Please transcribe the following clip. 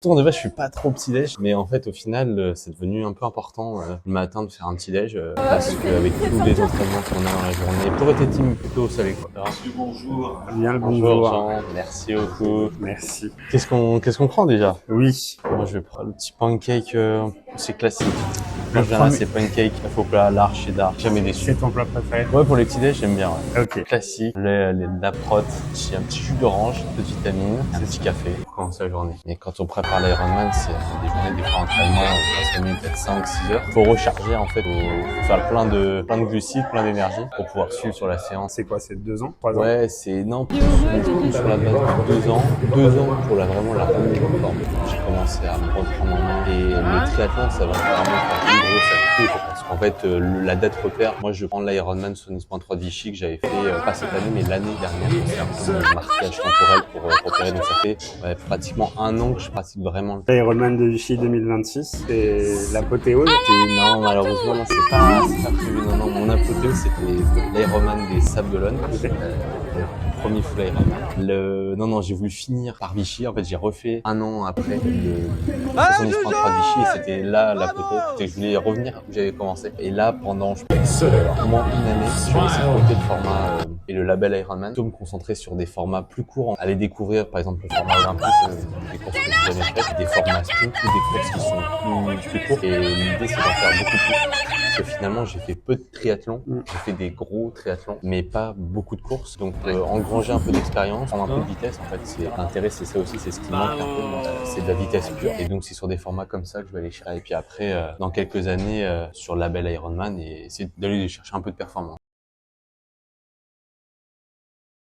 De base, je suis pas trop petit-déj, mais en fait, au final, c'est devenu un peu important le matin de faire un petit-déj parce qu'avec tous les entraînements qu'on a dans la journée, pour être team plutôt salé, quoi. Monsieur, bonjour. Bien le Bonjour bonjour. Jean, merci beaucoup. Merci. Qu'est-ce qu'on prend déjà? Oui. Moi, je vais prendre le petit pancake, c'est classique. En Le général, premier- c'est pancake, faux plat, lard, cheddar, jamais déçu. C'est ton plat préféré? Ouais, pour les petits-déj, j'aime bien. Ouais. Ok. Classique, la prot, un petit jus d'orange, un peu de vitamine, un petit café pour commencer la journée. Mais quand on prépare l'Ironman, c'est des journées, des fois entraînement, on passe la nuit peut-être 5-6 heures. Faut recharger en fait, faut faire plein de glucides, plein d'énergie pour pouvoir suivre sur la séance. C'est quoi? C'est 2 ans? 3 ans? Ouais, c'est non, plus sur la base de 2 ans pour vraiment la remise en forme. J'ai commencé à me reprendre en main et le triathlon, ça va vraiment faire une grosse activité parce qu'en fait, la date repère, moi je prends l'Ironman sur Nice 3 de Vichy que j'avais fait pas cette année mais l'année dernière. C'est un peu mon marquage temporel pour repérer. Donc ça fait pratiquement 1 an que je pratique vraiment. L'Ironman de Vichy 2026, c'est l'apothéose. Non, malheureusement, non, c'est pas prévu. Non, mon apothéose, c'était l'Ironman des Sables d'Olonne. Ok. Le premier full Ironman. Non, j'ai voulu finir par Vichy. En fait, j'ai refait 1 an après le 73 de Vichy et c'était là l'apothéose. Je voulais revenir où j'avais commencé. Et là, pendant au moins une année, je suis laissé de côté le format et le label Ironman. Plutôt me concentrer sur des formats plus courts. Aller découvrir, par exemple, le format olympique, des courses que j'ai jamais faites, des formats sprint ou des courses qui sont plus courtes. Et l'idée, c'est d'en faire beaucoup plus. Parce que finalement, j'ai fait peu de triathlon. J'ai fait des gros triathlons, mais pas beaucoup de courses. Donc, engranger un peu d'expérience, prendre un peu de vitesse. En fait, l'intérêt, c'est ça aussi, c'est ce qui manque un peu. C'est de la vitesse pure. Et donc, c'est sur des formats comme ça que je vais aller chercher. Et puis après, dans quelques années, sur le label Ironman, et essayer d'aller chercher un peu de performance.